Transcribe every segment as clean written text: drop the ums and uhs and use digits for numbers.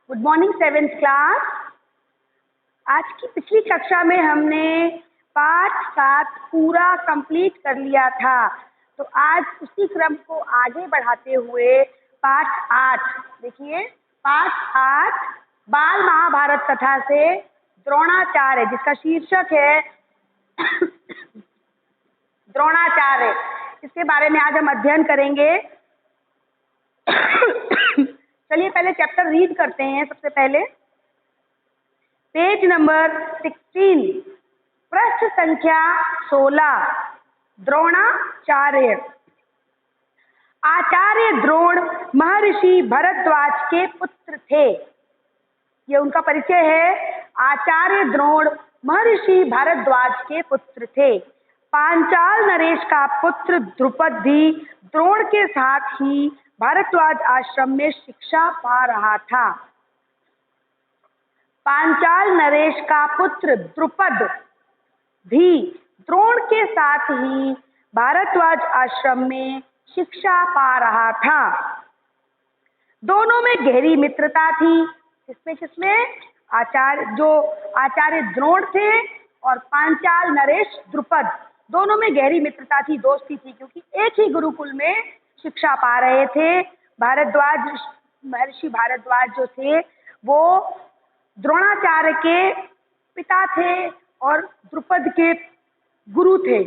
Good morning seventh class. आज की पिछली कक्षा में हमने पाठ 7 पूरा कंप्लीट कर लिया था। तो आज उसी क्रम को आगे बढ़ाते हुए पाठ 8 देखिए। पाठ 8 बाल महाभारत कथा से द्रोणाचार्य, जिसका शीर्षक है द्रोणाचार्य, इसके बारे में आज हम अध्ययन करेंगे। चलिए पहले चैप्टर रीड करते हैं। सबसे पहले पेज नंबर 16, पृष्ठ संख्या 16। द्रोणाचार्य। आचार्य द्रोण महर्षि भरद्वाज के पुत्र थे। ये उनका परिचय है। आचार्य द्रोण महर्षि भारद्वाज के पुत्र थे। पांचाल नरेश का पुत्र द्रुपद भी द्रोण के साथ ही भारद्वाज आश्रम में शिक्षा पा रहा था। पांचाल नरेश का पुत्र द्रुपद भी द्रोण के साथ ही भारद्वाज आश्रम में शिक्षा पा रहा था। दोनों में गहरी मित्रता थी। किसमें आचार्य द्रोण थे और पांचाल नरेश द्रुपद, दोनों में गहरी मित्रता थी, दोस्ती थी, क्योंकि एक ही गुरुकुल में शिक्षा पा रहे थे। महर्षि भारद्वाज जो थे वो द्रोणाचार्य के पिता थे और द्रुपद के गुरु थे।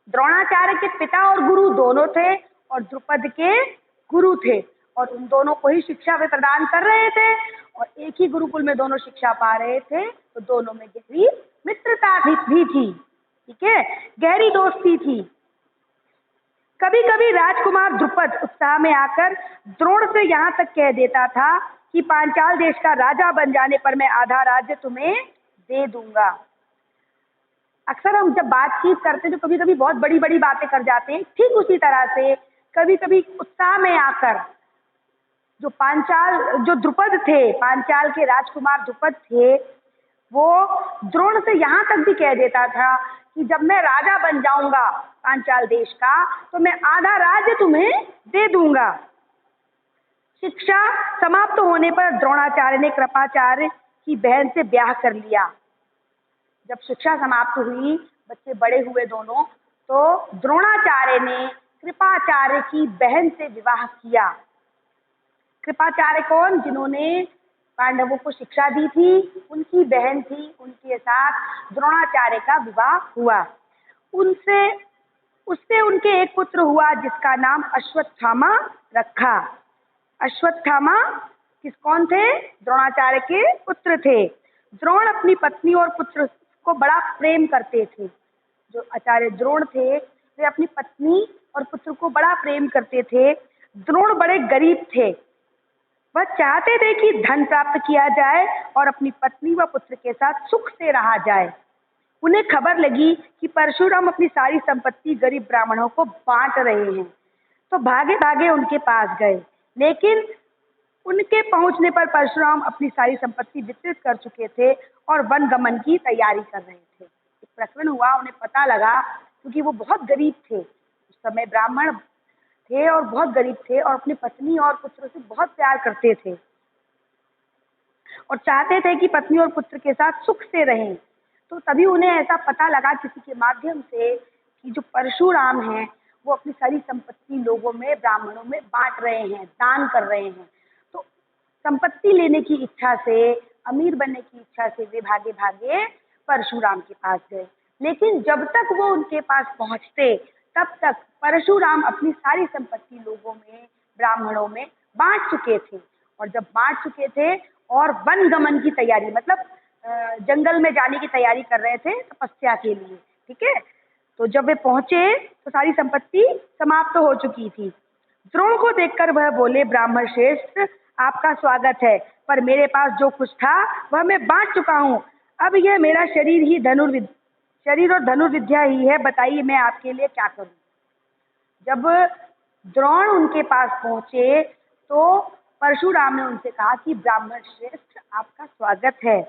द्रोणाचार्य के पिता और गुरु दोनों थे और द्रुपद के गुरु थे, और उन दोनों को ही शिक्षा वे प्रदान कर रहे थे और एक ही गुरुकुल में दोनों शिक्षा पा रहे थे। तो दोनों में गहरी मित्रता भी थी। ठीक है, गहरी दोस्ती थी। कभी कभी राजकुमार द्रुपद उत्साह में आकर द्रोण से यहाँ तक कह देता था कि पांचाल देश का राजा बन जाने पर मैं आधा राज्य तुम्हें दे दूंगा। अक्सर हम जब बातचीत करते हैं तो कभी कभी बहुत बड़ी बड़ी बातें कर जाते हैं। ठीक उसी तरह से कभी कभी उत्साह में आकर जो द्रुपद थे, पांचाल के राजकुमार द्रुपद थे, वो द्रोण से यहाँ तक भी कह देता था कि जब मैं राजा बन जाऊंगा पांचाल देश का तो मैं आधा राज्य तुम्हें दे दूंगा। शिक्षा समाप्त होने पर द्रोणाचार्य ने कृपाचार्य की बहन से ब्याह कर लिया। जब शिक्षा समाप्त हुई, बच्चे बड़े हुए दोनों, तो द्रोणाचार्य ने कृपाचार्य की बहन से विवाह किया। कृपाचार्य कौन? जिन्होंने पांडवों को शिक्षा दी थी, उनकी बहन थी। उनके साथ द्रोणाचार्य का विवाह हुआ। उससे उनके एक पुत्र हुआ जिसका नाम अश्वत्थामा रखा। अश्वत्थामा कौन थे? द्रोणाचार्य के पुत्र थे। द्रोण अपनी पत्नी और पुत्र को बड़ा प्रेम करते थे। जो आचार्य द्रोण थे वे अपनी पत्नी और पुत्र को बड़ा प्रेम करते थे। द्रोण बड़े गरीब थे। वह चाहते थे कि धन प्राप्त किया जाए और अपनी पत्नी व पुत्र के साथ सुख से रहा जाए। उन्हें खबर लगी कि परशुराम अपनी सारी संपत्ति गरीब ब्राह्मणों को बांट रहे हैं, तो भागे भागे उनके पास गए। लेकिन उनके पहुंचने पर परशुराम अपनी सारी संपत्ति वितरित कर चुके थे और वन गमन की तैयारी कर रहे थे। एक प्रकरण हुआ, उन्हें पता लगा, क्योंकि वो बहुत गरीब थे, उस समय ब्राह्मण थे और बहुत गरीब थे और अपनी पत्नी और पुत्र से बहुत प्यार करते थे और चाहते थे कि पत्नी और पुत्र के साथ सुख से रहें। तो तभी उन्हें ऐसा पता लगा किसी के माध्यम से कि जो परशुराम हैं वो अपनी सारी संपत्ति लोगों में, ब्राह्मणों में बांट रहे हैं, दान कर रहे हैं। तो संपत्ति लेने की इच्छा से, अमीर बनने की इच्छा से वे भागे भागे परशुराम के पास गए। लेकिन जब तक वो उनके पास पहुंचते तब तक परशुराम अपनी सारी संपत्ति लोगों में, ब्राह्मणों में बांट चुके थे। और जब बांट चुके थे और वन गमन की तैयारी, मतलब जंगल में जाने की तैयारी कर रहे थे तपस्या के लिए। ठीक है, तो जब वे पहुंचे तो सारी संपत्ति समाप्त हो चुकी थी। द्रोण को देखकर वह बोले, ब्राह्मण श्रेष्ठ, आपका स्वागत है, पर मेरे पास जो कुछ था वह मैं बांट चुका हूँ। अब यह मेरा शरीर और धनुर्विद्या ही है। बताइए मैं आपके लिए क्या करूं। जब द्रोण उनके पास पहुंचे तो परशुराम ने उनसे कहा कि ब्राह्मण श्रेष्ठ, आपका स्वागत है,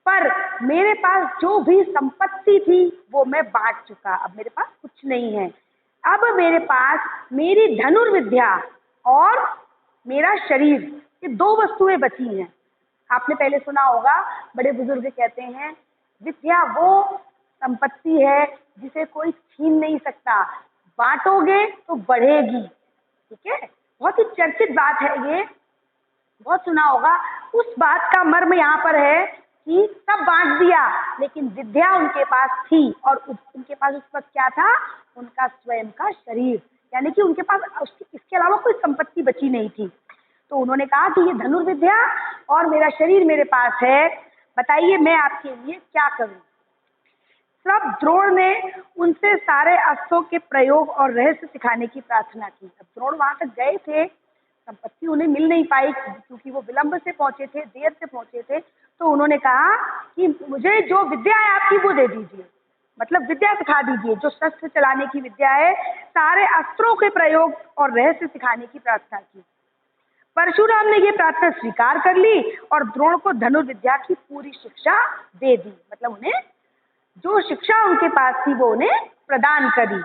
पर मेरे पास जो भी संपत्ति थी वो मैं बांट चुका। अब मेरे पास कुछ नहीं है। अब मेरे पास मेरी धनुर्विद्या और मेरा शरीर, ये दो वस्तुएं बची हैं। आपने पहले सुना होगा, बड़े बुजुर्ग कहते हैं, विद्या वो संपत्ति है जिसे कोई छीन नहीं सकता, बांटोगे तो बढ़ेगी। ठीक है, बहुत ही चर्चित बात है ये, बहुत सुना होगा। उस बात का मर्म यहाँ पर है कि सब बांट दिया, लेकिन विद्या उनके पास थी, और उनके पास उस वक्त क्या था, उनका स्वयं का शरीर, यानी कि उनके पास इसके अलावा कोई संपत्ति बची नहीं थी। तो उन्होंने कहा कि ये धनुर्विद्या और मेरा शरीर मेरे पास है, बताइए मैं आपके लिए क्या करूं। तब द्रोण ने उनसे सारे अस्त्रों के प्रयोग और रहस्य सिखाने की प्रार्थना की। अब द्रोण वहां तक गए थे, संपत्ति उन्हें मिल नहीं पाई क्योंकि वो विलंब से पहुंचे थे, देर से पहुंचे थे। तो उन्होंने कहा कि मुझे जो विद्या है आपकी वो दे दीजिए, मतलब विद्या सिखा दीजिए, जो शस्त्र चलाने की विद्या है, सारे अस्त्रों के प्रयोग और रहस्य सिखाने की प्रार्थना की। परशुराम ने ये प्रार्थना स्वीकार कर ली और द्रोण को धनुर्विद्या की पूरी शिक्षा दे दी, मतलब उन्हें जो शिक्षा उनके पास थी वो उन्हें प्रदान करी।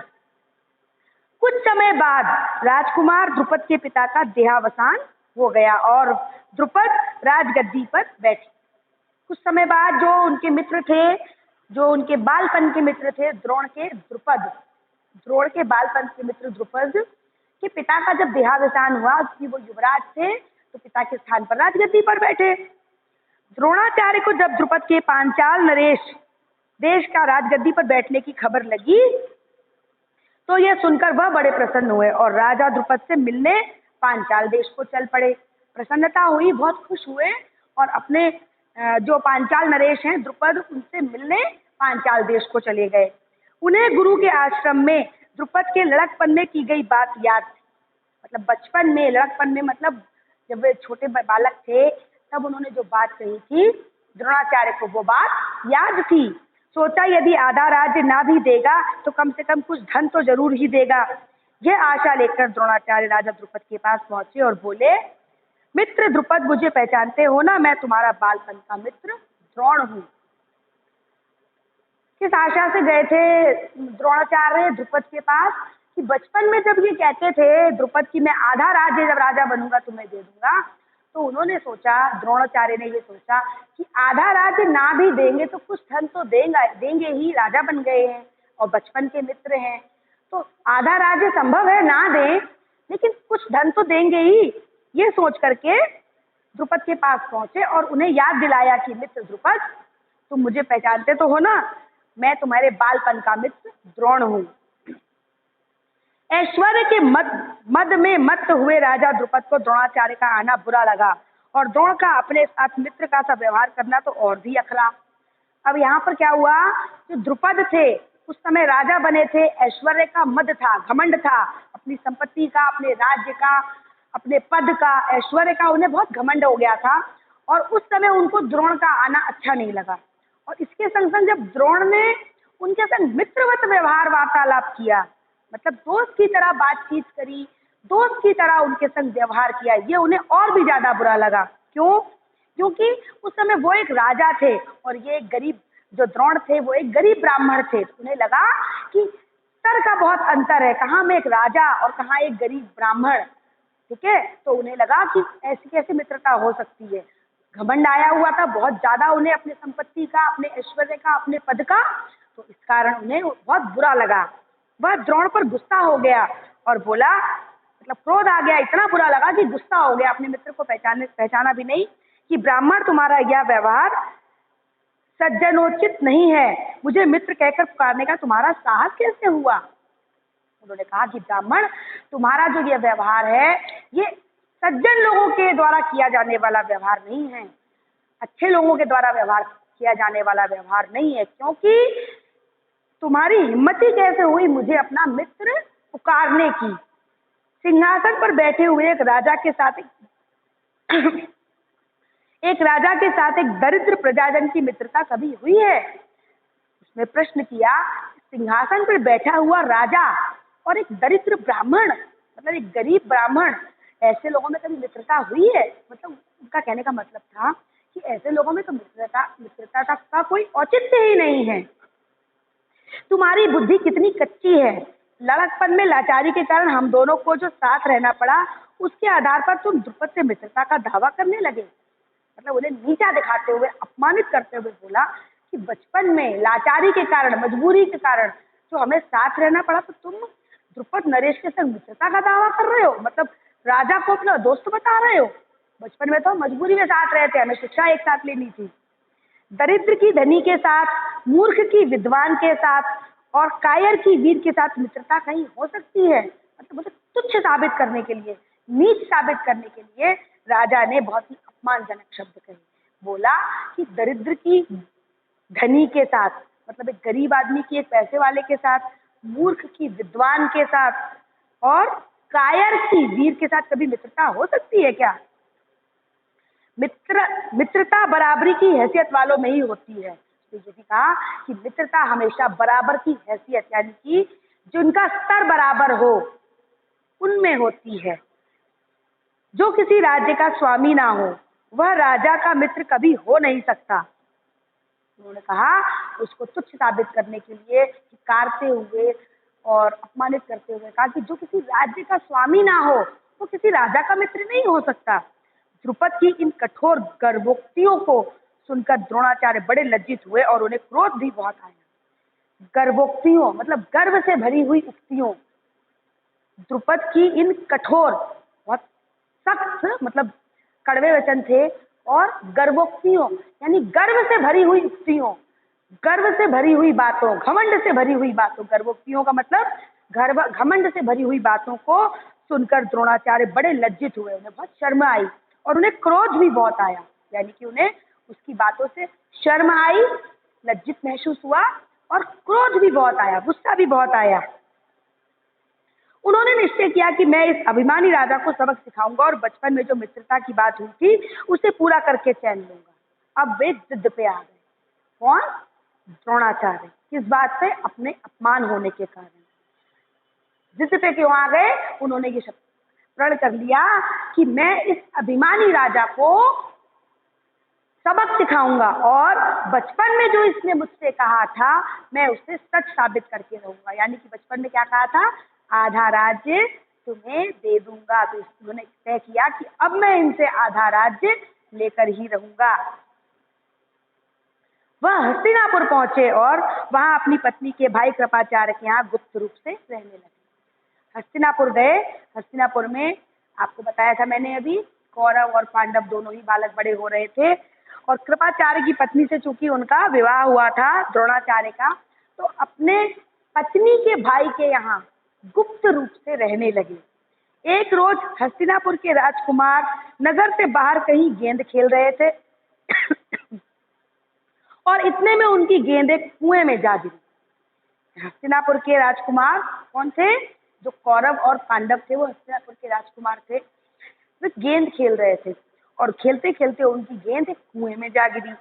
कुछ समय बाद राजकुमार द्रुपद के पिता का देहावसान हो गया और द्रुपद राजगद्दी पर बैठे। कुछ समय बाद जो उनके मित्र थे, जो उनके बालपन के मित्र थे, द्रोण के बालपन के मित्र द्रुपद के पिता का जब देहावसान हुआ, कि वो युवराज थे, तो पिता के स्थान पर राजगद्दी पर बैठे। द्रोणाचार्य को जब द्रुपद के पांचाल नरेश देश का राजगद्दी पर बैठने की खबर लगी, तो यह सुनकर वह बड़े प्रसन्न हुए और राजा द्रुपद से मिलने पांचाल देश को चल पड़े। प्रसन्नता हुई, बहुत खुश हुए और अपने जो पांचाल नरेश हैं द्रुपद, उनसे मिलने पांचाल देश को चले गए। उन्हें गुरु के आश्रम में द्रुपद के लड़कपन में की गई बात याद थी, मतलब बचपन में, लड़कपन में मतलब जब वे छोटे बालक थे तब उन्होंने जो बात कही थी, द्रोणाचार्य को वो बात याद थी। सोचा यदि आधा राज्य ना भी देगा तो कम से कम कुछ धन तो जरूर ही देगा। यह आशा लेकर द्रोणाचार्य राजा द्रुपद के पास पहुंचे और बोले, मित्र द्रुपद, मुझे पहचानते हो ना, मैं तुम्हारा बालपन का मित्र द्रोण हूँ। किस आशा से गए थे द्रोणाचार्य द्रुपद के पास, कि बचपन में जब ये कहते थे द्रुपद की मैं आधा राज्य जब राजा बनूंगा तुम्हें दे दूंगा, तो उन्होंने सोचा, द्रोणाचार्य ने ये सोचा कि आधा राज्य ना भी देंगे तो कुछ धन तो देंगे ही, राजा बन गए हैं और बचपन के मित्र हैं, तो आधा राज्य संभव है ना दें, लेकिन कुछ धन तो देंगे ही। ये सोच करके द्रुपद के पास पहुंचे और उन्हें याद दिलाया कि मित्र द्रुपद, तुम मुझे पहचानते तो हो ना, मैं तुम्हारे बालपन का मित्र द्रोण हूँ। ऐश्वर्य के मद में मत हुए राजा द्रुपद को द्रोणाचार्य का आना बुरा लगा और द्रोण का अपने साथ मित्र का सा व्यवहार करना तो और भी अखरा। अब यहाँ पर क्या हुआ, जो द्रुपद थे उस समय राजा बने थे, ऐश्वर्य का मद था, घमंड था, अपनी संपत्ति का, अपने राज्य का, अपने पद का, ऐश्वर्य का उन्हें बहुत घमंड हो गया था और उस समय उनको द्रोण का आना अच्छा नहीं लगा। और इसके संग संग जब द्रोण ने उनके संग मित्रवत व्यवहार वार्तालाप किया, मतलब दोस्त की तरह बातचीत करी, दोस्त की तरह उनके संग व्यवहार किया, ये उन्हें और भी ज्यादा बुरा लगा। क्यों? क्योंकि उस समय वो एक राजा थे और ये एक गरीब, जो द्रोण थे वो एक गरीब ब्राह्मण थे। उन्हें लगा कि स्तर का बहुत अंतर है, कहाँ मैं एक राजा और कहाँ एक गरीब ब्राह्मण। ठीक है, तो उन्हें लगा कि ऐसी कैसी मित्रता हो सकती है। घमंड आया हुआ था बहुत ज्यादा उन्हें, अपने संपत्ति का, अपने ऐश्वर्य का, अपने पद का, तो इस कारण उन्हें बहुत बुरा लगा। वह द्रोण पर गुस्सा हो गया और बोला, मतलब क्रोध आ गया, इतना बुरा लगा कि गुस्सा हो गया, अपने मित्र को पहचाना भी नहीं, कि ब्राह्मण तुम्हारा यह व्यवहार सज्जनोचित नहीं है, मुझे मित्र कहकर पुकारने का तुम्हारा साहस कैसे हुआ। उन्होंने कहा कि ब्राह्मण, तुम्हारा जो ये व्यवहार है ये सज्जन लोगों के द्वारा किया जाने वाला व्यवहार नहीं है, अच्छे लोगों के द्वारा व्यवहार किया जाने वाला व्यवहार नहीं है, क्योंकि तुम्हारी हिम्मत ही कैसे हुई मुझे अपना मित्र पुकारने की। सिंहासन पर बैठे हुए एक राजा के साथ एक दरिद्र प्रजाजन की मित्रता कभी हुई है? उसने प्रश्न किया, सिंहासन पर बैठा हुआ राजा और एक दरिद्र ब्राह्मण, मतलब एक गरीब ब्राह्मण, ऐसे लोगों में कभी मित्रता हुई है? मतलब उनका कहने का मतलब था कि ऐसे लोगों में तो मित्रता का कोई औचित्य ही नहीं है। तुम्हारी बुद्धि कितनी कच्ची है, लड़कपन में लाचारी के कारण हम दोनों को जो साथ रहना पड़ा, उसके आधार पर तुम द्रुपद से मित्रता का दावा करने लगे। मतलब उन्हें नीचा दिखाते हुए, अपमानित करते हुए बोला कि बचपन में लाचारी के कारण, मजबूरी के कारण जो हमें साथ रहना पड़ा, तो तुम द्रुपद नरेश के संग मित्रता का दावा कर रहे हो, मतलब राजा को अपना दोस्त बता रहे हो। बचपन में तो मजबूरी में साथ रहे थे, हमें शिक्षा एक साथ लेनी थी। दरिद्र की धनी के साथ, मूर्ख की विद्वान के साथ और कायर की वीर के साथ मित्रता कहीं हो सकती है? मतलब मुझे तुच्छ साबित करने के लिए, नीच साबित करने के लिए राजा ने बहुत ही अपमानजनक शब्द कहे। बोला कि दरिद्र की धनी के साथ, मतलब एक गरीब आदमी की, एक पैसे वाले के साथ, मूर्ख की विद्वान के साथ और कायर की वीर के साथ कभी मित्रता हो सकती है क्या? मित्रता बराबरी की हैसियत वालों में ही होती है। तो ये भी कहा कि मित्रता हमेशा बराबर की हैसियत, यानी कि जिनका स्तर बराबर हो, उनमें होती है। जो किसी राज्य का स्वामी ना हो, वह राजा का मित्र कभी हो नहीं सकता। उन्होंने कहा, उसको तुच्छ साबित करने के लिए धिक्कारते हुए और अपमानित करते हुए कहा कि जो किसी राज्य का स्वामी ना हो, वो किसी राजा का मित्र नहीं हो सकता। द्रुपद की इन कठोर गर्भोक्तियों को सुनकर द्रोणाचार्य बड़े लज्जित हुए और उन्हें क्रोध भी बहुत आया। गर्भोक्तियों मतलब गर्व से भरी हुई उक्तियों। द्रुपद की इन कठोर, बहुत सख्त, मतलब कड़वे वचन थे, और गर्भोक्तियों यानी गर्व से भरी हुई उक्तियों, गर्व से भरी हुई बातों, घमंड से भरी हुई बातों। गर्भोक्तियों का मतलब गर्व, घमंड से भरी हुई बातों को सुनकर द्रोणाचार्य बड़े लज्जित हुए, उन्हें बहुत शर्म आई और उन्हें क्रोध भी बहुत आया, यानी कि उन्हें उसकी बातों से शर्म आई, लज्जित महसूस हुआ और क्रोध भी बहुत आया, गुस्सा भी बहुत आया। उन्होंने निश्चय किया कि मैं इस अभिमानी राजा को सबक सिखाऊंगा और बचपन में जो मित्रता की बात हुई थी उसे पूरा करके चैन लूंगा। अब वे जिद पे आ गए। कौन? द्रोणाचार्य। किस बात पे? अपने अपमान होने के कारण। जिद पे क्यों आ गए? उन्होंने ये शब्द प्रण कर लिया कि मैं इस अभिमानी राजा को सबक सिखाऊंगा और बचपन में जो इसने मुझसे कहा था, मैं उसे सच साबित करके रहूंगा। यानी कि बचपन में क्या कहा था? आधा राज्य तुम्हें दे दूंगा। तो उन्होंने तय किया कि अब मैं इनसे आधा राज्य लेकर ही रहूंगा। वह हस्तिनापुर पहुंचे और वहां अपनी पत्नी के भाई कृपाचार्य के यहाँ गुप्त रूप से रहने लगे। हस्तिनापुर गए। हस्तिनापुर में आपको बताया था मैंने अभी, कौरव और पांडव दोनों ही बालक बड़े हो रहे थे और कृपाचार्य की पत्नी से चूंकि उनका विवाह हुआ था द्रोणाचार्य का, तो अपने पत्नी के भाई के यहाँ गुप्त रूप से रहने लगे। एक रोज हस्तिनापुर के राजकुमार नगर से बाहर कहीं गेंद खेल रहे थे और इतने में उनकी गेंद एक कुएं में जा गिरी। हस्तिनापुर के राजकुमार कौन थे? जो कौरव और पांडव थे, वो हस्तिनापुर के राजकुमार थे। वे गेंद खेल रहे थे और खेलते खेलते उनकी गेंद एक कुएं में जा गिरी।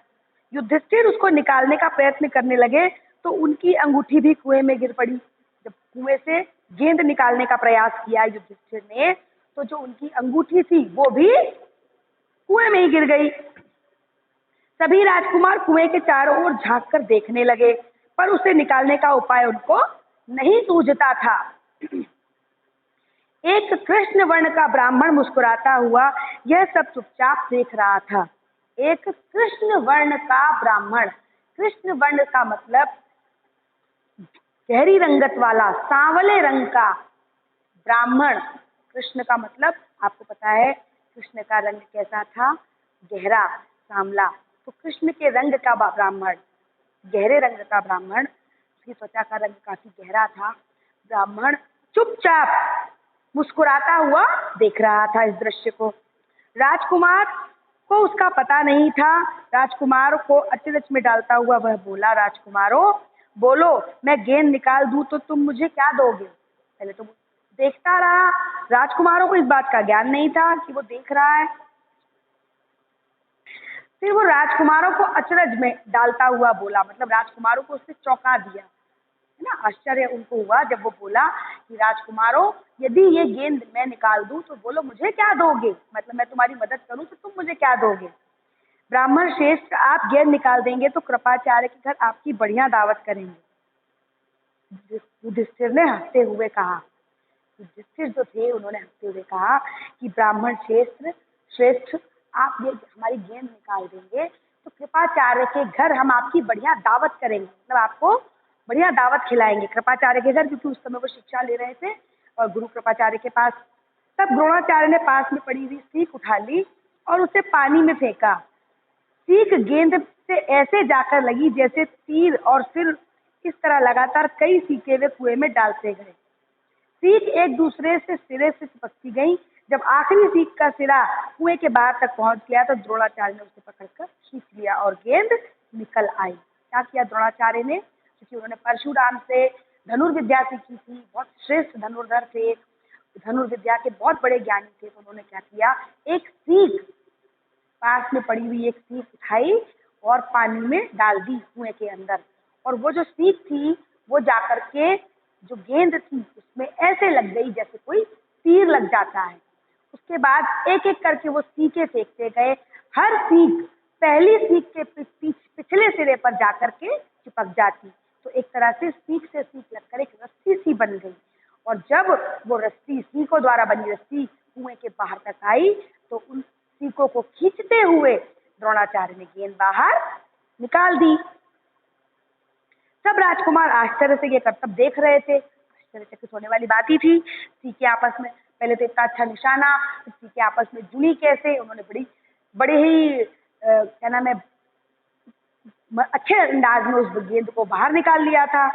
युधिष्ठिर उसको निकालने का प्रयत्न करने लगे तो उनकी अंगूठी भी कुएं में गिर पड़ी। जब कुएं से गेंद निकालने का प्रयास किया युधिष्ठिर ने, तो जो उनकी अंगूठी थी वो भी कुएं में ही गिर गई। सभी राजकुमार कुएं के चारों ओर झांक कर देखने लगे, पर उसे निकालने का उपाय उनको नहीं सूझता था। एक कृष्ण वर्ण का ब्राह्मण मुस्कुराता हुआ यह सब चुपचाप देख रहा था। एक कृष्ण वर्ण का ब्राह्मण, कृष्ण वर्ण का मतलब गहरी रंगत वाला, सांवले रंग का ब्राह्मण। कृष्ण का मतलब आपको पता है कृष्ण का रंग कैसा था? गहरा, सांवला। तो कृष्ण के रंग का ब्राह्मण, गहरे रंग का ब्राह्मण, उसकी त्वचा का रंग काफी गहरा था। ब्राह्मण चुपचाप मुस्कुराता हुआ देख रहा था इस दृश्य को। राजकुमार को उसका पता नहीं था। राजकुमार को अचरज में डालता हुआ वह बोला, राजकुमारों बोलो, मैं गेंद निकाल दूं तो तुम मुझे क्या दोगे? पहले तो देखता रहा, राजकुमारों को इस बात का ज्ञान नहीं था कि वो देख रहा है। फिर वो राजकुमारों को अचरज में डालता हुआ बोला, मतलब राजकुमारों को उसने चौंका दिया, है ना। आश्चर्य उनको हुआ जब वो बोला कि राजकुमारों, यदि ये गेंद मैं निकाल दूं तो बोलो मुझे क्या दोगे? मतलब मैं तुम्हारी मदद करूं तो तुम मुझे क्या दोगे? ब्राह्मण श्रेष्ठ, आप गेंद निकाल देंगे तो कृपाचार्य के घर आपकी बढ़िया दावत करेंगे। युधिष्ठिर ने हंसते हुए कहा। युधिष्ठिर जो थे उन्होंने हंसते हुए कहा कि ब्राह्मण श्रेष्ठ श्रेष्ठ, आप ये हमारी गेंद निकाल देंगे तो कृपाचार्य के घर हम आपकी बढ़िया दावत करेंगे, मतलब आपको बढ़िया दावत खिलाएंगे कृपाचार्य के घर, क्योंकि उस समय वो शिक्षा ले रहे थे और गुरु कृपाचार्य के पास। तब द्रोणाचार्य ने पास में पड़ी हुई सीख उठा ली और उसे पानी में फेंका। सीख गेंद से ऐसे जाकर लगी जैसे तीर, और फिर इस तरह लगातार कई सीखें वे कुएं में डालते गए। सीख एक दूसरे से सिरे से चिपकती गई। जब आखिरी सीख का सिरा कुएं के बाहर तक पहुंच गया तो द्रोणाचार्य ने उसे पकड़कर खींच लिया और गेंद निकल आई। क्या किया द्रोणाचार्य ने? क्योंकि उन्होंने परशुराम से धनुर्विद्या सीखी थी, बहुत श्रेष्ठ धनुर्धर थे, धनुर्विद्या के बहुत बड़े ज्ञानी थे, तो उन्होंने क्या किया, एक सीख, पास में पड़ी हुई एक सीख उठाई और पानी में डाल दी कुएं के अंदर। और वो जो सीख थी वो जाकर के जो गेंद थी उसमें ऐसे लग गई जैसे कोई तीर लग जाता है। उसके बाद एक एक करके वो सीखें फेंकते गए। हर सीख पहली सीख के पिछले सिरे पर जाकर के चिपक जाती, तो एक तरह से सीख लगकर एक रस्सी सी बन गई। और जब वो रस्सी, सीखों द्वारा बनी रस्सी कुएं के बाहर तक आई तो उन सीखों को खींचते हुए द्रोणाचार्य ने गेंद बाहर निकाल दी। सब राजकुमार आश्चर्य से ये करतब देख रहे थे। आश्चर्यचकित होने वाली बात ही थी। सीखें आपस में, पहले तो इतना अच्छा निशाना, सीखें आपस में जुड़ी कैसे? उन्होंने बड़े ही क्या नाम है, अच्छे अंदाज में उस गेंद को बाहर निकाल लिया था।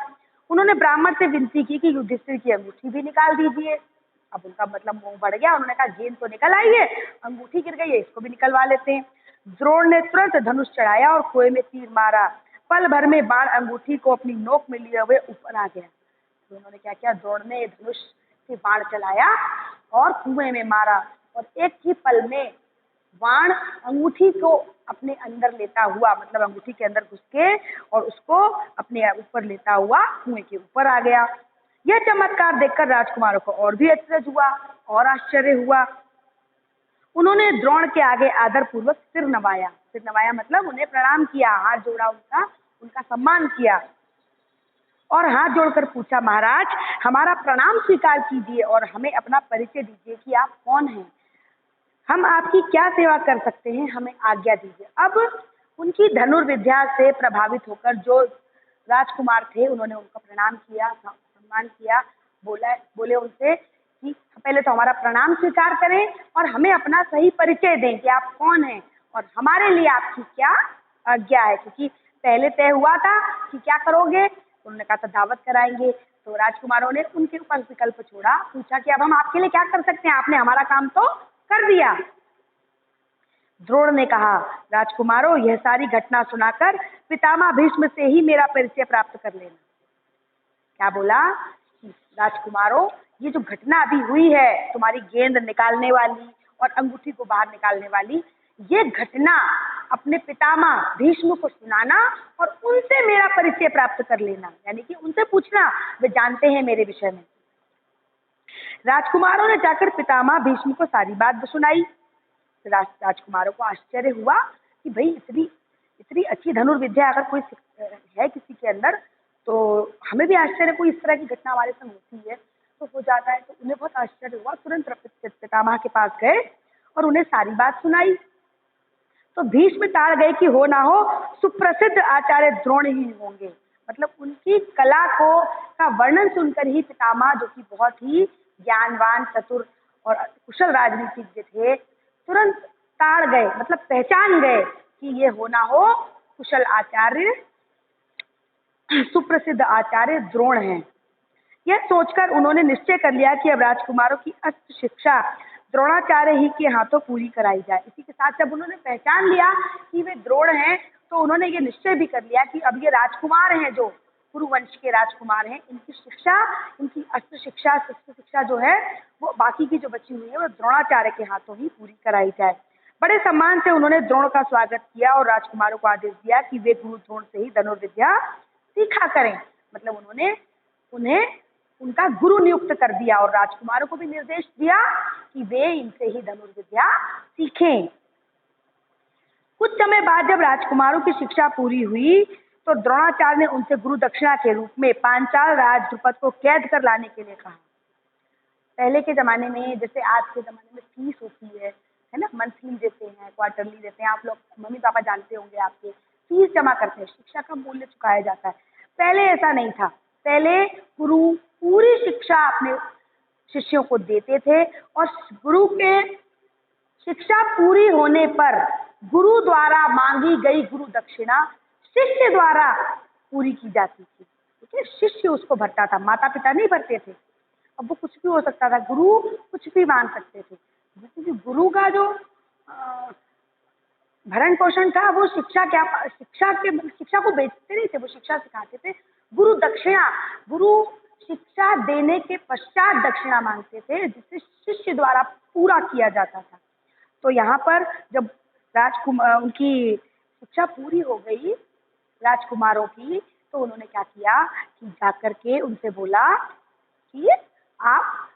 उन्होंने ब्राह्मण से विनती की कि युधिष्ठिर की अंगूठी भी निकाल दीजिए। अब उनका मतलब मुंह बढ़ गया, उन्होंने कहा गेंद तो निकल आई है, अंगूठी गिर गई है, इसको भी निकलवा लेते हैं। द्रोण ने तुरंत धनुष चढ़ाया और कुएं में तीर मारा। पल भर में बाण अंगूठी को अपनी नोक में लिए हुए ऊपर आ गया। तो उन्होंने क्या किया, द्रोण ने धनुष से बाण चलाया और कुएं में मारा, और एक ही पल में बाण अंगूठी को अपने अंदर लेता हुआ, मतलब अंगूठी के अंदर घुस के और उसको अपने ऊपर लेता हुआ कुएं के ऊपर आ गया। यह चमत्कार देखकर राजकुमारों को और भी अचरज हुआ और आश्चर्य हुआ। उन्होंने द्रोण के आगे आदर पूर्वक सिर नवाया। सिर नवाया मतलब उन्हें प्रणाम किया, हाथ जोड़ा, उनका सम्मान किया और हाथ जोड़कर पूछा, महाराज हमारा प्रणाम स्वीकार कीजिए और हमें अपना परिचय दीजिए कि आप कौन हैं, हम आपकी क्या सेवा कर सकते हैं, हमें आज्ञा दीजिए। अब उनकी धनुर्विद्या से प्रभावित होकर जो राजकुमार थे उन्होंने उनका प्रणाम किया, सम्मान किया, बोले उनसे कि पहले तो हमारा प्रणाम स्वीकार करें और हमें अपना सही परिचय दें कि आप कौन हैं और हमारे लिए आपकी क्या आज्ञा है, क्योंकि पहले तय हुआ था कि क्या करोगे, उन्होंने कहा था दावत कराएंगे। तो राजकुमारों ने उनके ऊपर विकल्प छोड़ा, पूछा कि अब हम आपके लिए क्या कर सकते हैं, आपने हमारा काम तो कर दिया। द्रोण ने कहा, राजकुमारों यह सारी घटना सुनाकर पितामह भीष्म से ही मेरा परिचय प्राप्त कर लेना। क्या बोला कि राजकुमारों ये जो घटना अभी हुई है, तुम्हारी गेंद निकालने वाली और अंगूठी को बाहर निकालने वाली, ये घटना अपने पितामह भीष्म को सुनाना और उनसे मेरा परिचय प्राप्त कर लेना, यानी कि उनसे पूछना, वे जानते हैं मेरे विषय में। राजकुमारों ने जाकर पितामह भीष्म को सारी बात सुनाई। राजकुमारों को आश्चर्य हुआ कि भाई इतनी अच्छी धनुर्विद्या अगर कोई है किसी के अंदर, तो हमें भी आश्चर्य, कोई इस तरह की घटना हमारे संग होती है तो हो जाता है, तो उन्हें बहुत आश्चर्य हुआ। तुरंत पितामह के पास गए और उन्हें सारी बात सुनाई। तो भीष्म ताड़ गए कि हो ना हो सुप्रसिद्ध आचार्य द्रोण ही होंगे, मतलब उनकी कला का वर्णन सुनकर ही पितामह, जो कि बहुत ही ज्ञानवान, चतुर और कुशल राजनीतिज्ञ थे, तुरंत ताड़ गए, मतलब पहचान गए कि ये हो ना हो कुशल आचार्य, सुप्रसिद्ध आचार्य द्रोण हैं। यह सोचकर उन्होंने निश्चय कर लिया कि अब राजकुमारों की अस्त्र शिक्षा द्रोणाचार्य ही के हाथों पूरी कराई जाए। इसी के साथ जब उन्होंने पहचान लिया कि वे द्रोण हैं, तो उन्होंने ये निश्चय भी कर लिया कि अब ये राजकुमार हैं, जो कुरुवंश के राजकुमार हैं, इनकी शिक्षा, इनकी अस्त्र शिक्षा, शस्त्र शिक्षा जो है वो बाकी की जो बची हुई है वो द्रोणाचार्य के हाथों ही पूरी कराई जाए। बड़े सम्मान से उन्होंने द्रोण का स्वागत किया और राजकुमारों को आदेश दिया कि वे गुरु द्रोण से ही धनुर्विद्या सीखा करें, मतलब उन्होंने उन्हें उनका गुरु नियुक्त कर दिया और राजकुमारों को भी निर्देश दिया कि वे इनसे ही धनुर्विद्या सीखें। कुछ समय बाद जब राजकुमारों की शिक्षा पूरी हुई तो द्रोणाचार्य ने उनसे गुरु दक्षिणा के रूप में पांचाल राज द्रुपद को कैद कर लाने के लिए कहा। पहले के जमाने में जैसे आज के जमाने में फीस होती है ना, मंथली देते हैं, क्वार्टरली देते हैं, आप लोग मम्मी पापा जानते होंगे, आपके फीस जमा करते हैं, शिक्षा का मूल्य चुकाया जाता है। पहले ऐसा नहीं था। पहले गुरु पूरी शिक्षा अपने शिष्यों को देते थे और गुरु के शिक्षा पूरी होने पर गुरु द्वारा मांगी गई गुरु दक्षिणा शिष्य द्वारा पूरी की जाती थी। ठीक है, शिष्य उसको भरता था, माता पिता नहीं भरते थे। अब वो कुछ भी हो सकता था, गुरु कुछ भी मांग सकते थे, क्योंकि गुरु का जो भरण पोषण था वो शिक्षा को बेचते नहीं थे, वो शिक्षा सिखाते थे। गुरु दक्षिणा, गुरु शिक्षा देने के पश्चात दक्षिणा मांगते थे, जिसे शिष्य द्वारा पूरा किया जाता था। तो यहाँ पर जब राजकुमार उनकी शिक्षा पूरी हो गई राजकुमारों की, तो उन्होंने क्या किया कि जाकर के उनसे बोला कि आप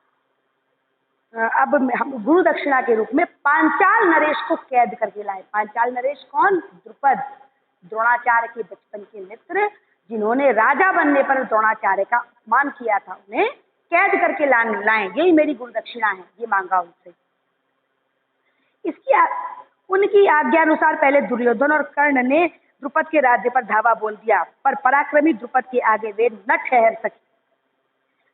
अब हम गुरु दक्षिणा के रूप में पांचाल नरेश को कैद करके लाए। पांचाल नरेश कौन? द्रुपद, द्रोणाचार्य के बचपन के मित्र, जिन्होंने राजा बनने पर द्रोणाचार्य का अपमान किया था, उन्हें कैद करके लाए। यही मेरी गुरु दक्षिणा है, ये मांगा उनसे। उनकी आज्ञा अनुसार पहले दुर्योधन और कर्ण ने द्रुपद के राज्य पर धावा बोल दिया, पर पराक्रमी द्रुपद के आगे वे न ठहर सके,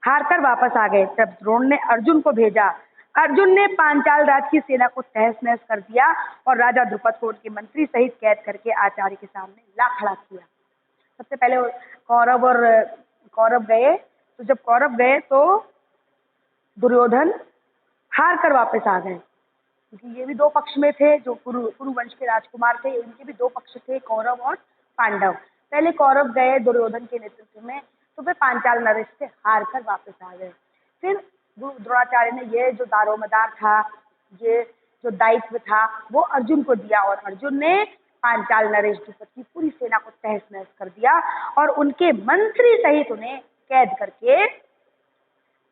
हारकर वापस आ गए। तब द्रोण ने अर्जुन को भेजा। अर्जुन ने पांचाल राज की सेना को तहस नहस कर दिया और राजा द्रुपद को उनके मंत्री सहित कैद करके आचार्य के सामने ला खड़ा किया। सबसे पहले कौरव गए, तो जब कौरव गए तो दुर्योधन हार कर वापस आ गए, क्योंकि ये भी दो पक्ष में थे, जो कुरुवंश के राजकुमार थे, इनके भी दो पक्ष थे, कौरव और पांडव। पहले कौरव गए दुर्योधन के नेतृत्व में, तो वे पांचाल नरेश से हार कर वापस आ गए। फिर द्रोणाचार्य ने ये जो दारोमदार था, ये जो दायित्व था, वो अर्जुन को दिया और अर्जुन ने पांचाल नरेश द्रुपद की पूरी सेना को तहस नहस कर दिया और उनके मंत्री सहित उन्हें कैद करके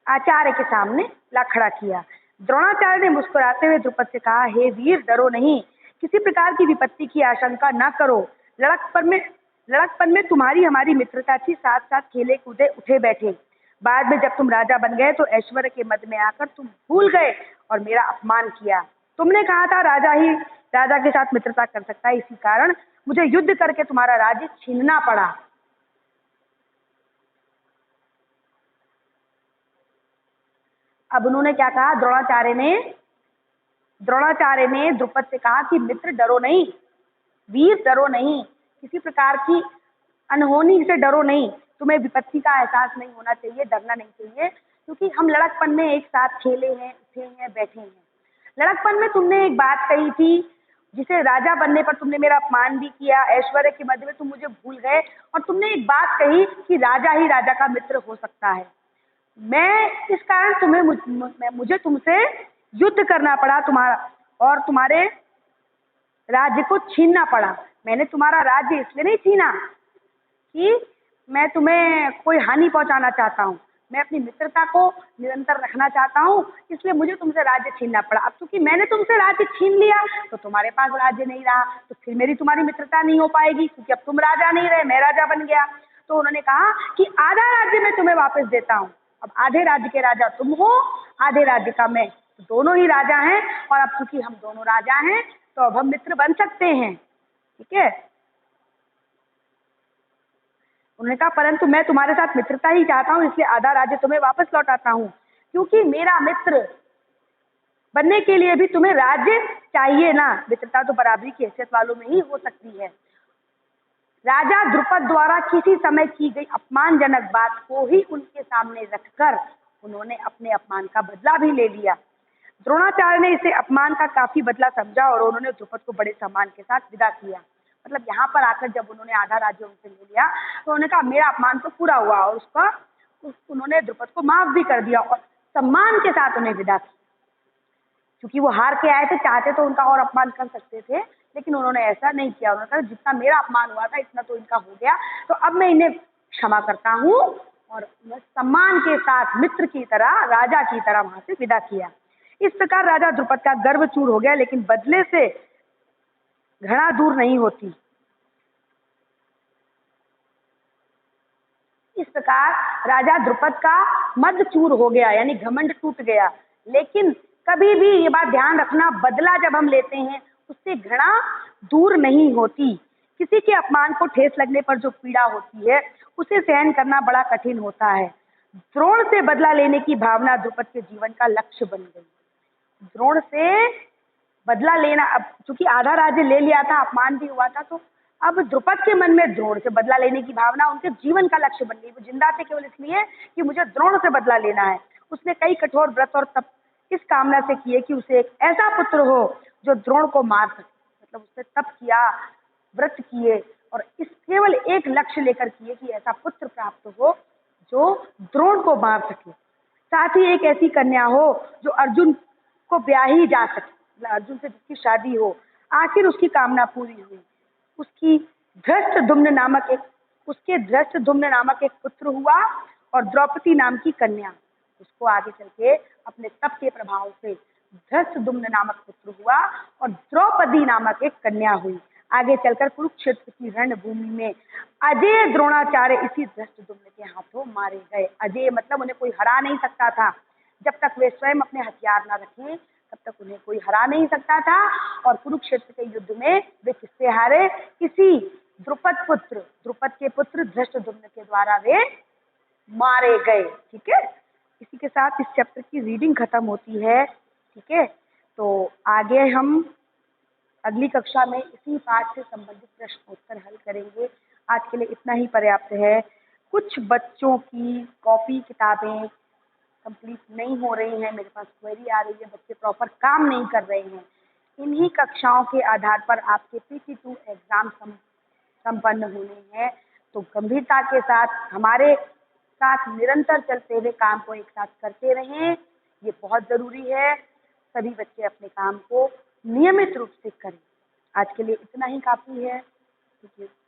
आचार्य के सामने ला खड़ा किया। द्रोणाचार्य ने मुस्कुराते हुए द्रुपद से कहा, हे वीर, डरो नहीं, किसी प्रकार की विपत्ति की आशंका न करो। लड़कपन में तुम्हारी हमारी मित्रता थी, साथ साथ खेले कूदे उठे बैठे। बाद में जब तुम राजा बन गए तो ऐश्वर्य के मद में आकर तुम भूल गए और मेरा अपमान किया। तुमने कहा था राजा ही राजा के साथ मित्रता कर सकता है, इसी कारण मुझे युद्ध करके तुम्हारा राज्य छीनना पड़ा। अब उन्होंने क्या कहा, द्रोणाचार्य ने द्रुपद से कहा कि मित्र डरो नहीं, वीर डरो नहीं, किसी प्रकार की अनहोनी से डरो नहीं, तुम्हें विपत्ति का एहसास नहीं होना चाहिए, डरना नहीं चाहिए, क्योंकि हम लड़कपन में एक साथ खेले हैं, उठे हैं, बैठे हैं। लड़कपन में तुमने एक बात कही थी, जिसे राजा बनने पर तुमने मेरा अपमान भी किया, ऐश्वर्य के मध्य में तुम मुझे भूल गए और तुमने एक बात कही कि राजा ही राजा का मित्र हो सकता है। मैं इस कारण मुझे तुमसे युद्ध करना पड़ा, तुम्हारे राज्य को छीनना पड़ा। मैंने तुम्हारा राज्य इसलिए नहीं छीना कि मैं तुम्हें कोई हानि पहुंचाना चाहता हूँ, मैं अपनी मित्रता को निरंतर रखना चाहता हूँ, इसलिए मुझे तुमसे राज्य छीनना पड़ा। अब क्योंकि मैंने तुमसे राज्य छीन लिया तो तुम्हारे पास राज्य नहीं रहा, तो फिर मेरी तुम्हारी मित्रता नहीं हो पाएगी, क्योंकि अब तुम राजा नहीं रहे, मैं राजा बन गया। तो उन्होंने कहा कि आधा राज्य मैं तुम्हें वापस देता हूँ, अब आधे राज्य के राजा तुम हो, आधे राज्य का मैं, तो दोनों ही राजा हैं, और अब चूंकि हम दोनों राजा हैं तो अब हम मित्र बन सकते हैं। ठीक है, उन्होंने कहा परंतु मैं तुम्हारे साथ मित्रता ही चाहता हूँ, इसलिए आधा राज्य तुम्हें वापस लौटाता हूँ, क्योंकि मेरा मित्र बनने के लिए भी तुम्हें राज्य चाहिए ना। मित्रता तो बराबरी की हैसियत वालों में ही हो सकती है। राजा द्रुपद द्वारा किसी समय की गई अपमानजनक बात को ही उनके सामने रखकर उन्होंने अपने अपमान का बदला भी ले लिया। द्रोणाचार्य ने इसे अपमान का काफी बदला समझा और उन्होंने द्रुपद को बड़े सम्मान के साथ विदा किया। मतलब यहाँ पर आकर जब उन्होंने आधा राज्य उनसे ले लिया तो उन्होंने कहा मेरा अपमान तो पूरा हुआ, और उन्होंने द्रुपद को माफ भी कर दिया और सम्मान के साथ उन्हें विदा किया। क्योंकि वो हार के आए थे, चाहते तो उनका और अपमान कर सकते थे, लेकिन उन्होंने ऐसा नहीं किया। उन्होंने कहा जितना मेरा अपमान हुआ था इतना तो इनका हो गया, तो अब मैं इन्हें क्षमा करता हूँ, और सम्मान के साथ मित्र की तरह, राजा की तरह वहां से विदा किया। इस प्रकार राजा द्रुपद का गर्व चूर हो गया, लेकिन बदले से घृणा दूर नहीं होती। इस प्रकार राजा द्रुपद का मद चूर हो गया, यानी घमंड टूट गया। लेकिन कभी भी ये बात ध्यान रखना, बदला जब हम लेते हैं उससे घृणा दूर नहीं होती। किसी के अपमान को ठेस लगने पर जो पीड़ा होती है उसे सहन करना बड़ा कठिन होता है। द्रोण से बदला लेने की भावना द्रुपद के जीवन का लक्ष्य बन गई। द्रोण से बदला लेना, अब चूंकि आधा राज्य ले लिया था, अपमान भी हुआ था, तो अब द्रुपद के मन में द्रोण से बदला लेने की भावना उनके जीवन का लक्ष्य बन गई। वो जिंदा थे केवल इसलिए कि मुझे द्रोण से बदला लेना है। उसने कई कठोर व्रत और तप इस कामना से किए कि उसे एक ऐसा पुत्र हो जो द्रोण को मार सके। मतलब उसने तप किया, व्रत किए, और इस केवल एक लक्ष्य लेकर किए कि ऐसा पुत्र प्राप्त हो जो द्रोण को मार सके। साथ ही एक ऐसी कन्या हो जो अर्जुन को ब्याही जा सके, अर्जुन से जिसकी शादी हो। आखिर उसकी कामना पूरी हुई। उसकी उसके धृष्टद्युम्न नामक एक पुत्र हुआ और द्रौपदी नाम की कन्या। उसको आगे चल के अपने तप के प्रभाव से धृष्टद्युम्न नामक पुत्र हुआ और द्रौपदी नामक एक कन्या हुई। आगे चलकर कुरुक्षेत्र की रणभूमि में अजय द्रोणाचार्य इसी धृष्टद्युम्न के हाथों मारे गए। अजय मतलब उन्हें कोई हरा नहीं सकता था। जब तक वे स्वयं अपने हथियार न रखें तब तक उन्हें कोई हरा नहीं सकता था। और कुरुक्षेत्र के युद्ध में वे किससे हारे? इसी द्रुपद के पुत्र धृष्टद्युम्न के द्वारा वे मारे गए। ठीक है, इसी के साथ इस चैप्टर की रीडिंग खत्म होती है। ठीक है, तो आगे हम अगली कक्षा में इसी पाठ से संबंधित प्रश्न उत्तर हल करेंगे। आज के लिए इतना ही पर्याप्त है। कुछ बच्चों की कॉपी किताबें कंप्लीट नहीं हो रही हैं, मेरे पास क्वेरी आ रही है, बच्चे प्रॉपर काम नहीं कर रहे हैं। इन्हीं कक्षाओं के आधार पर आपके PT2 एग्जाम संपन्न होने हैं। तो गंभीरता के साथ हमारे साथ निरंतर चलते हुए काम को एक साथ करते रहें, ये बहुत ज़रूरी है। सभी बच्चे अपने काम को नियमित रूप से करें। आज के लिए इतना ही काफ़ी है। ठीक है।